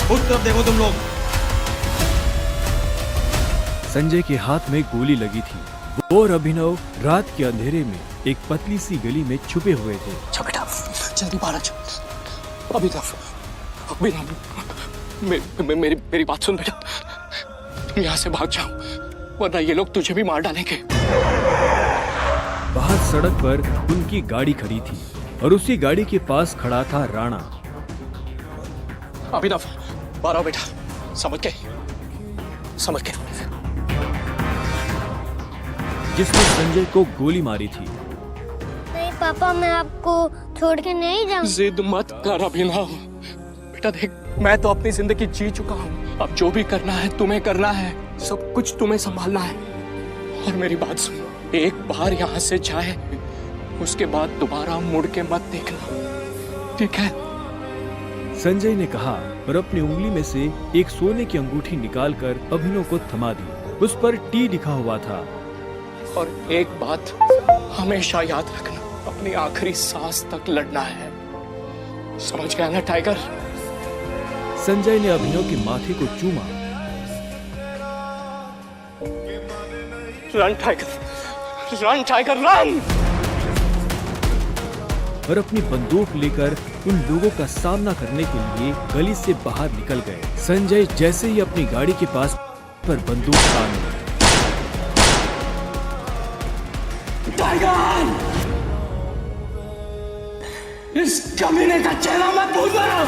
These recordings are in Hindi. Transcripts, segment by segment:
उस तरफ देखो तुम लोग। संजय के हाथ में गोली लगी थी। वो और अभिनव रात के अंधेरे में एक पतली सी गली में छुपे हुए थे। अच्छा बेटा, जल्दी बाहर आ जाओ। अभिनव, मेरी बात सुन बेटा, तुम यहाँ से भाग जाओ वरना ये लोग तुझे भी मार डालेंगे। बाहर सड़क पर उनकी गाड़ी खड़ी थी और उसी गाड़ी के पास खड़ा था राणा। अभिनव, बाहर आओ बेटा, समझ के जिसने संजय को गोली मारी थी। नहीं पापा, मैं आपको छोड़ के नहीं जाऊंगा। जिद मत कर अभिनव। बेटा देख, मैं तो अपनी जिंदगी जी चुका हूँ। अब जो भी करना है तुम्हें करना है, सब कुछ तुम्हें संभालना है। और मेरी बात सुन, एक बार यहाँ से जाए उसके बाद दोबारा मुड़ के मत देखना, ठीक है? संजय ने कहा और अपनी उंगली में से एक सोने की अंगूठी निकालकर अभिनव को थमा दी। उस पर टी लिखा हुआ था। और एक बात हमेशा याद रखना, अपनी आखिरी सांस तक लड़ना है, समझ गया ना टाइगर? संजय ने अभिनव के माथे को चूमा। Run tiger, run tiger run! और अपनी बंदूक लेकर उन लोगों का सामना करने के लिए गली से बाहर निकल गए। संजय जैसे ही अपनी गाड़ी के पास पर बंदूक तान ली। टाइगर! इस कमीने का चेहरा मत भूलना!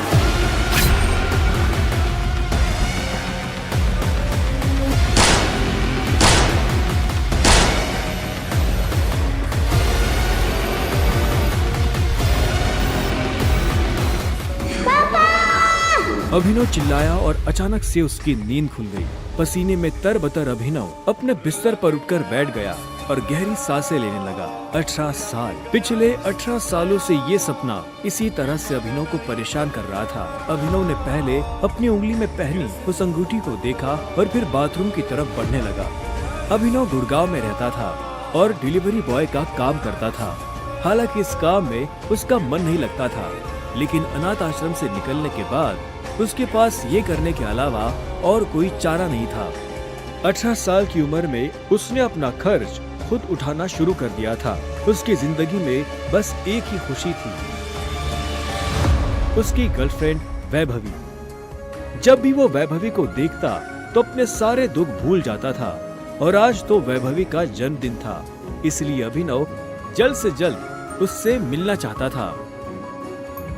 अभिनव चिल्लाया और अचानक से उसकी नींद खुल गई। पसीने में तरबतर अभिनव अपने बिस्तर पर उठकर बैठ गया और गहरी सांसें लेने लगा। 18 साल, पिछले 18 सालों से ये सपना इसी तरह से अभिनव को परेशान कर रहा था। अभिनव ने पहले अपनी उंगली में पहनी उस अंगूठी को देखा और फिर बाथरूम की तरफ बढ़ने लगा। अभिनव गुड़गांव में रहता था और डिलीवरी बॉय का काम करता था। हालांकि इस काम में उसका मन नहीं लगता था, लेकिन अनाथ आश्रम से निकलने के बाद उसके पास ये करने के अलावा और कोई चारा नहीं था। 18 साल की उम्र में उसने अपना खर्च खुद उठाना शुरू कर दिया था। उसकी जिंदगी में बस एक ही खुशी थी, उसकी गर्लफ्रेंड वैभवी। जब भी वो वैभवी को देखता तो अपने सारे दुख भूल जाता था। और आज तो वैभवी का जन्मदिन था, इसलिए अभिनव जल्द से जल्द उससे मिलना चाहता था।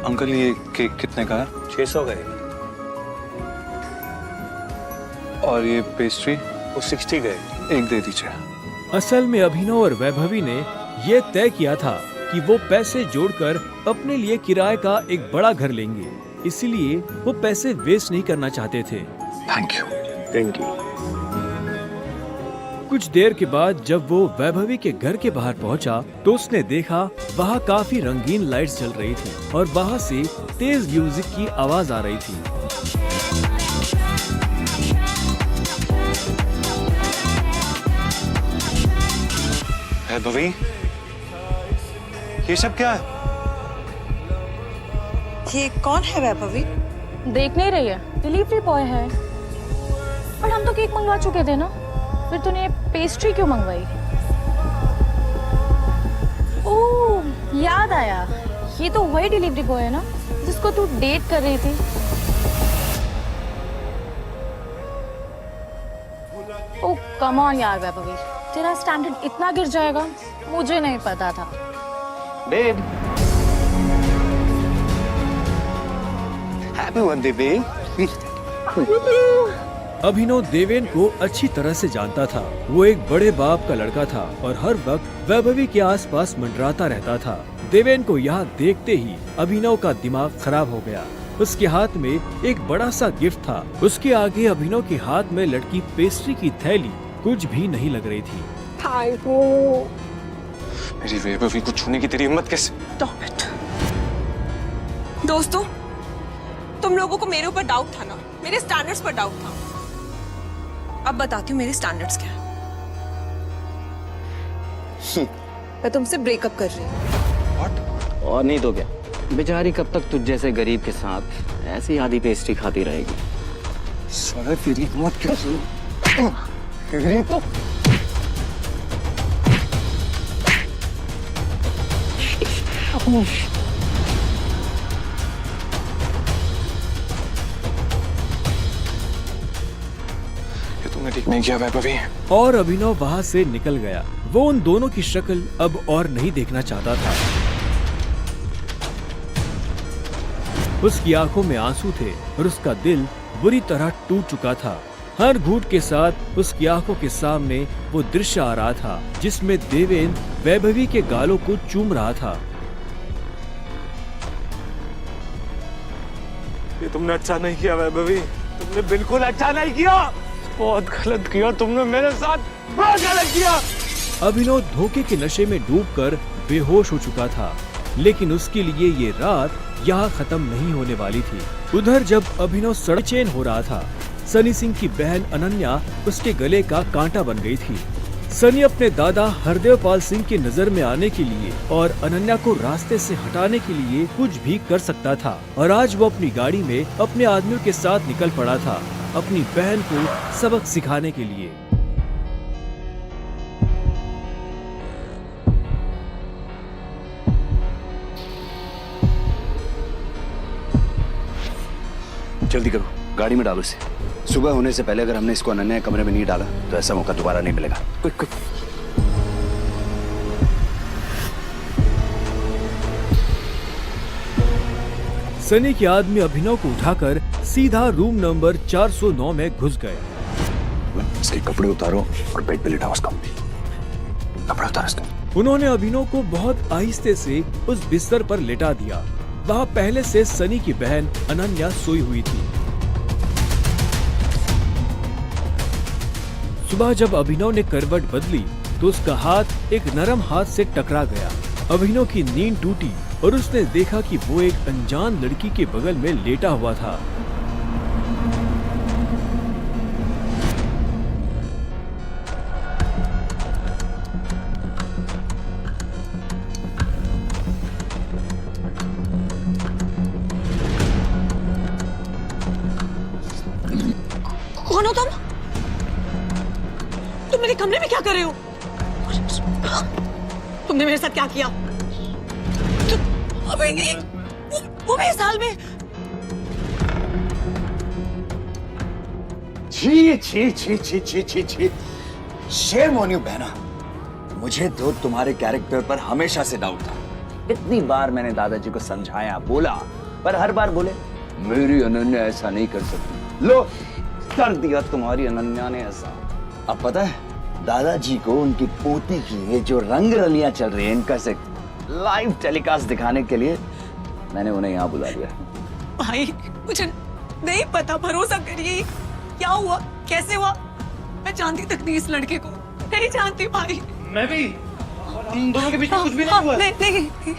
अंकल, ये केक कितने का है? 600 का है। और ये पेस्ट्री? वो 60 का है। एक दे दीजिए। असल में अभिनव और वैभवी ने ये तय किया था कि वो पैसे जोड़कर अपने लिए किराए का एक बड़ा घर लेंगे, इसलिए वो पैसे वेस्ट नहीं करना चाहते थे। Thank you. Thank you. कुछ देर के बाद जब वो वैभवी के घर के बाहर पहुंचा तो उसने देखा वहाँ काफी रंगीन लाइट्स जल रही थी और बाहर से तेज म्यूजिक की आवाज आ रही थी। वैभवी, ये सब क्या है? ये कौन है वैभवी? देख नहीं रही है, डिलीवरी बॉय है। पर हम तो केक मंगवा चुके थे ना, फिर तूने पेस्ट्री क्यों मंगवाई? ओह, याद आया, ये तो वही डिलीवरी बॉय है ना जिसको तू डेट कर रही थी। ओह कम ऑन यार वैभवी, तेरा स्टैंडर्ड इतना गिर जाएगा मुझे नहीं पता था। Babe, happy birthday babe. Abhinav Deven को अच्छी तरह से जानता था। वो एक बड़े बाप का लड़का था और हर वक्त वैभवी के आसपास मंडराता रहता था। देवेन को यहाँ देखते ही अभिनव का दिमाग खराब हो गया। उसके हाथ में एक बड़ा सा गिफ्ट था। उसके आगे अभिनव के हाथ में लटकी पेस्ट्री की थैली कुछ भी नहीं लग रही थी। मेरी वैभवी को छूने की तेरी हिम्मत कैसे? Stop it. दोस्तों, तुम लोगों को मेरे ऊपर डाउट था ना, मेरे स्टैंडर्ड्स पर डाउट था। अब बताती हूँ मेरे स्टैंडर्ड्स क्या है। मैं तुमसे ब्रेकअप कर रही हूँ। और नहीं तो क्या, बेचारी कब तक तुझ जैसे गरीब के साथ ऐसी आधी पेस्ट्री खाती रहेगी। साला तेरी हिम्मत कैसे? तेरी तो ये तुमने ठीक नहीं किया वैभवी। और अभिनव वहाँ से निकल गया। वो उन दोनों की शक्ल अब और नहीं देखना चाहता था। उसकी आंखों में आंसू थे और उसका दिल बुरी तरह टूट चुका था। हर घूंट के साथ उसकी आंखों के सामने वो दृश्य आ रहा था जिसमें देवेंद्र वैभवी के गालों को चूम रहा था। ये तुमने अच्छा नहीं किया वैभवी, तुमने बिल्कुल अच्छा नहीं किया। बहुत गलत किया तुमने मेरे साथ, बहुत गलत किया। अभिनव धोखे के नशे में डूबकर बेहोश हो चुका था, लेकिन उसके लिए ये रात यहाँ खत्म नहीं होने वाली थी। उधर जब अभिनव सड़क चैन हो रहा था, सनी सिंह की बहन अनन्या उसके गले का कांटा बन गई थी। सनी अपने दादा हरदेवपाल सिंह की नजर में आने के लिए और अनन्या को रास्ते से हटाने के लिए कुछ भी कर सकता था, और आज वो अपनी गाड़ी में अपने आदमियों के साथ निकल पड़ा था अपनी बहन को सबक सिखाने के लिए। जल्दी करो, गाड़ी में डालो इसे। सुबह होने से पहले अगर हमने इसको अनन्या के कमरे में नहीं डाला तो ऐसा मौका दोबारा नहीं मिलेगा। Quick quick. सनी के आदमी अभिनव को उठाकर सीधा रूम नंबर 409 में घुस गए। इसके कपड़े उतारो और बेड पे लिटाओ उसको। कपड़े उतारो इसके। उन्होंने अभिनव को बहुत आहिस्ते से उस बिस्तर पर लेटा दिया। वहाँ पहले से सनी की बहन अनन्या सोई हुई थी। सुबह जब अभिनव ने करवट बदली तो उसका हाथ एक नरम हाथ से टकरा गया। अभिनव की नींद टूटी और उसने देखा कि वो एक अनजान लड़की के बगल में लेटा हुआ था। कौन हो तुम? तुम मेरे कमरे में क्या कर रहे हो? तुमने मेरे साथ क्या किया? अबे वो भी इस हाल में। छी छी छी छी छी छी छी। शेम ऑन यू बहना, मुझे तो तुम्हारे कैरेक्टर पर हमेशा से डाउट था। इतनी बार मैंने दादाजी को समझाया, बोला, पर हर बार बोले मेरी अनन्या ऐसा नहीं कर सकती। लो, कर दिया तुम्हारी अनन्या ने ऐसा। अब पता है दादाजी को उनकी पोती की ये जो रंग रलियां चल रही है इनका से लाइव टेलीकास्ट दिखाने के लिए मैंने उन्हें यहाँ बुला लिया। भाई मुझे नहीं पता, भरोसा करिए। क्या हुआ, कैसे हुआ? मैं जानती तक नहीं इस लड़के को, नहीं जानती भाई। मैं भी, हम दोनों के बीच में कुछ भी नहीं हुआ। नहीं।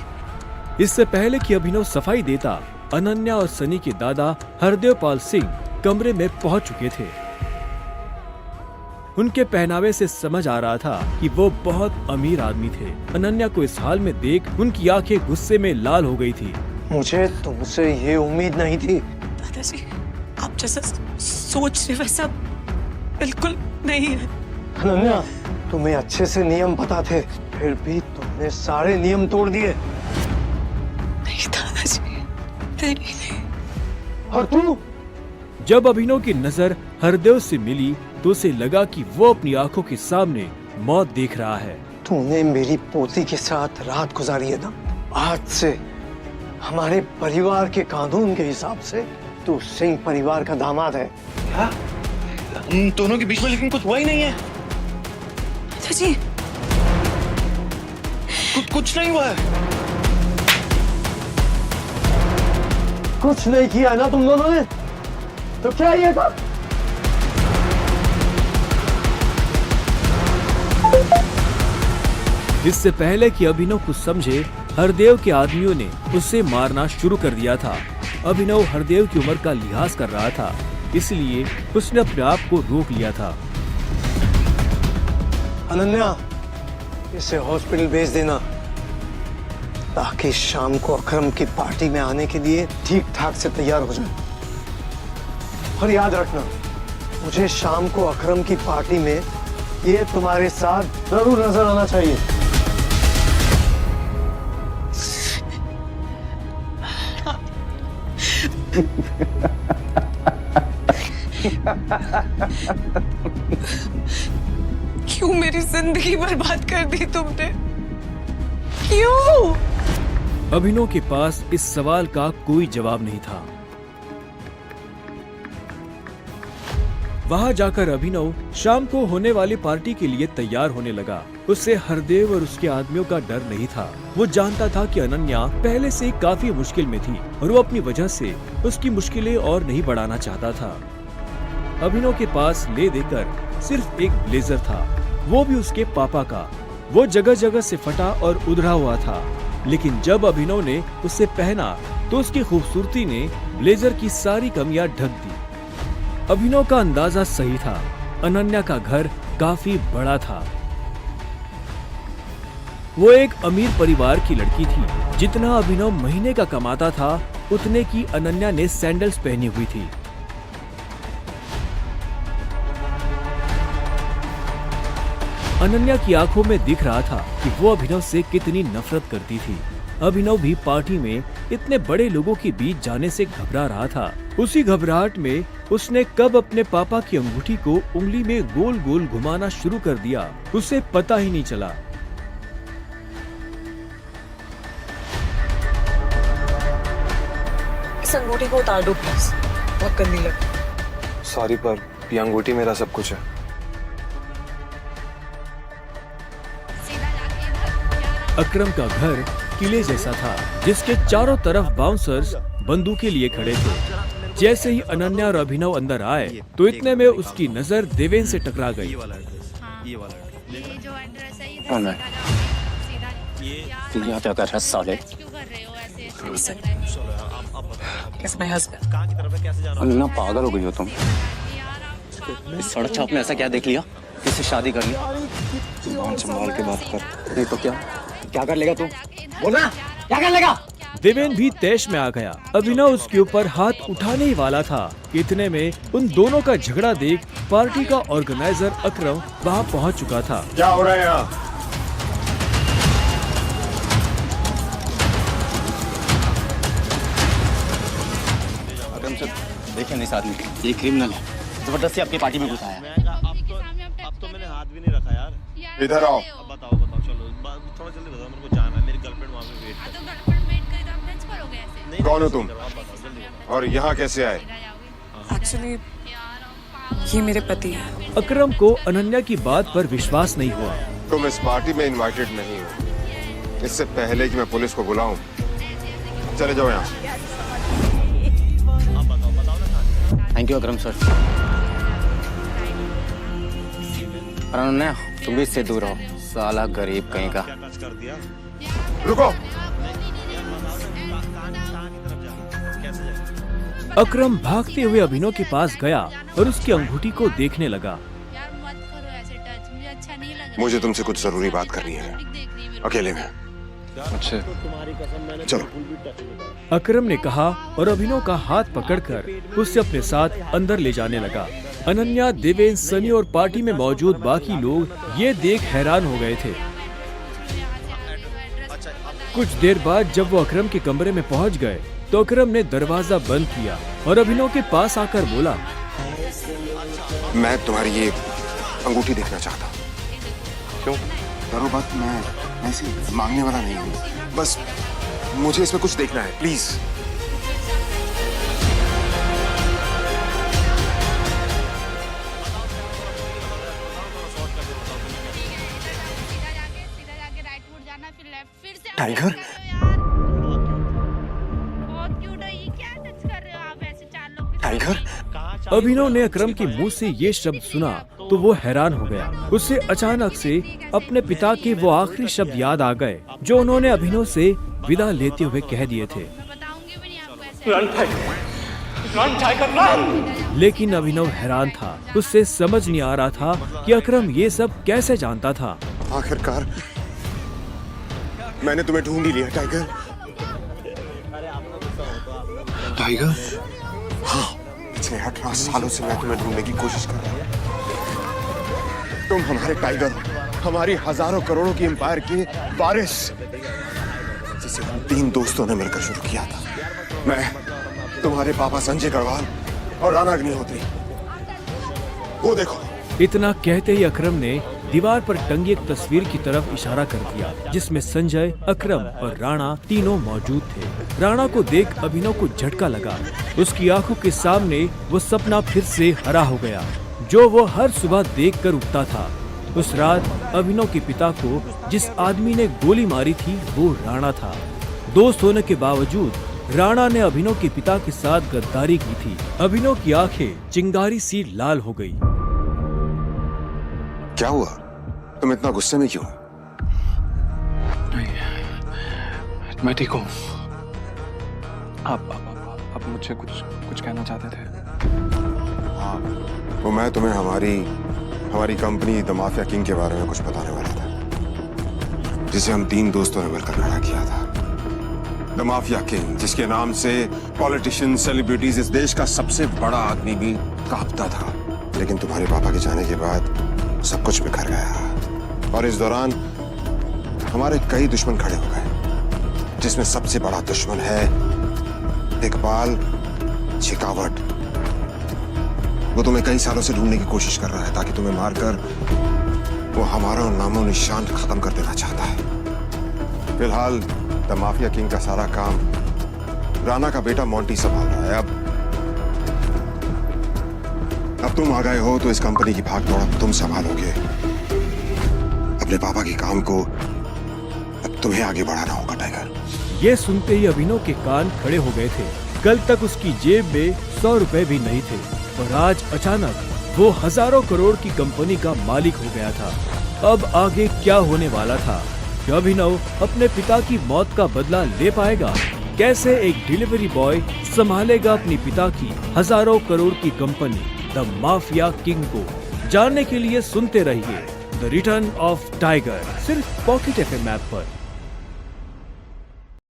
इससे पहले कि अभिनव सफाई देता, अनन्या और सनी के दादा हरदेवपाल सिंह कमरे में पहुंच चुके थे। उनके पहनावे से समझ आ रहा था कि वो बहुत अमीर आदमी थे। अनन्या को इस हाल में देख उनकी आंखें गुस्से में लाल हो गई थी। मुझे तुमसे ये उम्मीद नहीं थी। दादाजी, आप जैसा सोच रहे वैसा बिल्कुल नहीं है। अनन्या, तुम्हें अच्छे से नियम पता थे, फिर भी तुमने सारे नियम तोड़ दिए। नहीं दादाजी, नहीं। और तू? जब अभिनव की नजर हरदेव से मिली तो उसे लगा कि वो अपनी आंखों के सामने मौत देख रहा है। तूने मेरी पोती के साथ रात गुजारी है ना? आज से हमारे परिवार के कानून के हिसाब से तू सिंह परिवार का दामाद है। क्या? उन दोनों के बीच में लेकिन कुछ हुआ ही नहीं है। दादाजी, कुछ नहीं हुआ है। कुछ नहीं किया ना तुम दोनों ने? तो क्या ये था? इससे पहले कि अभिनव कुछ समझे, हरदेव के आदमियों ने उसे मारना शुरू कर दिया था। अभिनव हरदेव की उम्र का लिहाज कर रहा था, इसलिए उसने अपने आप को रोक लिया था। अनन्या, इसे हॉस्पिटल भेज देना ताकि शाम को अकरम की पार्टी में आने के लिए ठीक ठाक से तैयार हो जाए। और याद रखना, मुझे शाम को अकरम की पार्टी में ये तुम्हारे साथ जरूर नजर आना चाहिए। क्यों मेरी जिंदगी बर्बाद कर दी तुमने? क्यों? अभिनव के पास इस सवाल का कोई जवाब नहीं था। वहां जाकर अभिनव शाम को होने वाली पार्टी के लिए तैयार होने लगा। उससे हरदेव और उसके आदमियों का डर नहीं था। वो जानता था कि अनन्या पहले से काफी मुश्किल में थी और वो अपनी वजह से उसकी मुश्किलें और नहीं बढ़ाना चाहता था। अभिनव के पास ले देकर सिर्फ एक ब्लेजर था, वो भी उसके पापा का। वो जगह जगह से फटा और उधड़ा हुआ था, लेकिन जब अभिनव ने उसे पहना तो उसकी खूबसूरती ने ब्लेजर की सारी कमियां ढक दी। अभिनव का अंदाजा सही था, अनन्या का घर काफी बड़ा था। वो एक अमीर परिवार की लड़की थी। जितना अभिनव महीने का कमाता था उतने की अनन्या ने सैंडल्स पहनी हुई थी। अनन्या की आंखों में दिख रहा था कि वो अभिनव से कितनी नफरत करती थी। अभिनव भी पार्टी में इतने बड़े लोगों के बीच जाने से घबरा रहा था। उसी घबराहट में उसने कब अपने पापा की अंगूठी को उंगली में गोल गोल घुमाना शुरू कर दिया, उसे पता ही नहीं चला। इस अंगूठी को उतार दो प्लीज, बहुत गंदी लग। सॉरी पर ये अंगूठी मेरा सब कुछ है। अकरम का घर किले जैसा था, जिसके चारों तरफ बाउंसर्स बंदूकें लिए खड़े थे। जैसे ही अनन्या और अभिनव अंदर आए तो इतने में उसकी नजर देवेन से टकरा गई। यहाँ क्या कर रहा है साले? अन्ना पागल हो गई हो तुम? इस सड़क छाप में ऐसा क्या देख लिया? किससे शादी कर ली? संभाल के बात कर, नहीं तो क्या कर लेगा तू? बोलना, क्या कर लेगा? देवेन भी तैश में आ गया। अभिनव उसके ऊपर हाथ उठाने ही वाला था। इतने में उन दोनों का झगड़ा देख पार्टी का ऑर्गेनाइजर अकरम वहां पहुंच चुका था। क्या हो रहा है यहाँ? अकरम सर, देखिए इस आदमी, ये क्रिमिनल है, जबरदस्ती आपकी पार्टी में घुसा है। अब तो मैंने हाथ भी नहीं रखा यार। इधर आओ। बताओ चलो, थोड़ा जल्दी बताओ, मेरे को जाना है, मेरी गर्लफ्रेंड वहाँ पे वेट कर रही है। कौन हो तुम और यहाँ कैसे आए? एक्चुअली ये मेरे पति है। अकरम को अनन्या की बात पर विश्वास नहीं हुआ। तुम इस पार्टी में इनवाइटेड नहीं हो। इससे पहले कि मैं पुलिस को बुलाऊं, चले जाओ यहाँ। Thank you Akram sir. पर अनन्या, तुम भी इससे दूर रहो, साला गरीब कहीं का। रुको। अकरम भागते हुए अभिनव के पास गया और उसकी अंगूठी को देखने लगा। मुझे तुमसे कुछ जरूरी बात करनी है, अकेले में। अच्छा, चलो। अकरम ने कहा और अभिनव का हाथ पकड़कर उसे अपने साथ अंदर ले जाने लगा। अनन्या, देवेन, सनी और पार्टी में मौजूद बाकी लोग ये देख हैरान हो गए थे। कुछ देर बाद जब वो अकरम के कमरे में पहुंच गए तो अकरम ने दरवाजा बंद किया और अभिनव के पास आकर बोला, मैं तुम्हारी ये अंगूठी देखना चाहता हूँ। क्यों? करो बात, मैं ऐसे मांगने वाला नहीं हूँ, बस मुझे इसमें कुछ देखना है, प्लीज। Tiger, tiger. अभिनव ने अकरम के मुंह से ये शब्द सुना तो वो हैरान हो गया। उसे अचानक से अपने पिता के वो आखिरी शब्द याद आ गए जो उन्होंने अभिनव से विदा लेते हुए कह दिए थे। लेकिन अभिनव हैरान था, उससे समझ नहीं आ रहा था कि अकरम ये सब कैसे जानता था। आखिरकार मैंने तुम्हें ढूंढ ही लिया टाइगर। टाइगर? हाँ, it's पिछले 18 सालों से मैं तुम्हें ढूंढने की कोशिश कर रहा हूँ। तुम हमारे टाइगर हो, हमारी हजारों करोड़ों की एम्पायर के वारिस, जिसे हम 3 दोस्तों ने मिलकर शुरू किया था। मैं, तुम्हारे पापा संजय गढ़वाल और राणा अग्निहोत्री। वो देखो। इतना कहते ही अकरम ने दीवार पर टंगी एक तस्वीर की तरफ इशारा कर दिया, जिसमें संजय, अकरम और राणा तीनों मौजूद थे। राणा को देख अभिनव को झटका लगा। उसकी आंखों के सामने वो सपना फिर से हरा हो गया, जो वो हर सुबह देखकर उठता था। उस रात अभिनव के पिता को जिस आदमी ने गोली मारी थी वो राणा था। दोस्त होने के बावजूद राणा ने अभिनव के पिता के साथ गद्दारी की थी। अभिनव की आंखें चिंगारी सी लाल हो गई। क्या हुआ? तुम इतना गुस्से में क्यों? नहीं, मैं ठीक हूँ। आप मुझसे कुछ कहना चाहते थे? वो मैं तुम्हें हमारी कंपनी द माफिया किंग के बारे में कुछ बताने वाला था, जिसे हम 3 दोस्तों ने मिलकर खड़ा किया था। द माफिया किंग, जिसके नाम से पॉलिटिशियन, सेलिब्रिटीज, इस देश का सबसे बड़ा आदमी भी कांपता था। लेकिन तुम्हारे पापा के जाने के बाद सब कुछ बिखर गया, और इस दौरान हमारे कई दुश्मन खड़े हो गए, जिसमें सबसे बड़ा दुश्मन है इकबाल शेखावत। वो तुम्हें कई सालों से ढूंढने की कोशिश कर रहा है, ताकि तुम्हें मारकर वो हमारा नामो निशान खत्म कर देना चाहता है। फिलहाल द माफिया किंग का सारा काम राणा का बेटा मोंटी संभाल रहा है। अब तुम आ गए हो तो इस कंपनी की भाग दौड़ तुम संभालोगे। अपने पापा के काम को अब तुम्हें आगे बढ़ाना होगा टाइगर। ये सुनते ही अभिनव के कान खड़े हो गए थे। कल तक उसकी जेब में 100 रुपए भी नहीं थे, और आज अचानक वो हजारों करोड़ की कंपनी का मालिक हो गया था। अब आगे क्या होने वाला था? क्या अभिनव अपने पिता की मौत का बदला ले पाएगा? कैसे एक डिलीवरी बॉय संभालेगा अपने पिता की हजारों करोड़ की कंपनी द माफिया किंग को? जानने के लिए सुनते रहिए द रिटर्न ऑफ टाइगर, सिर्फ पॉकेट FM ऐप पर।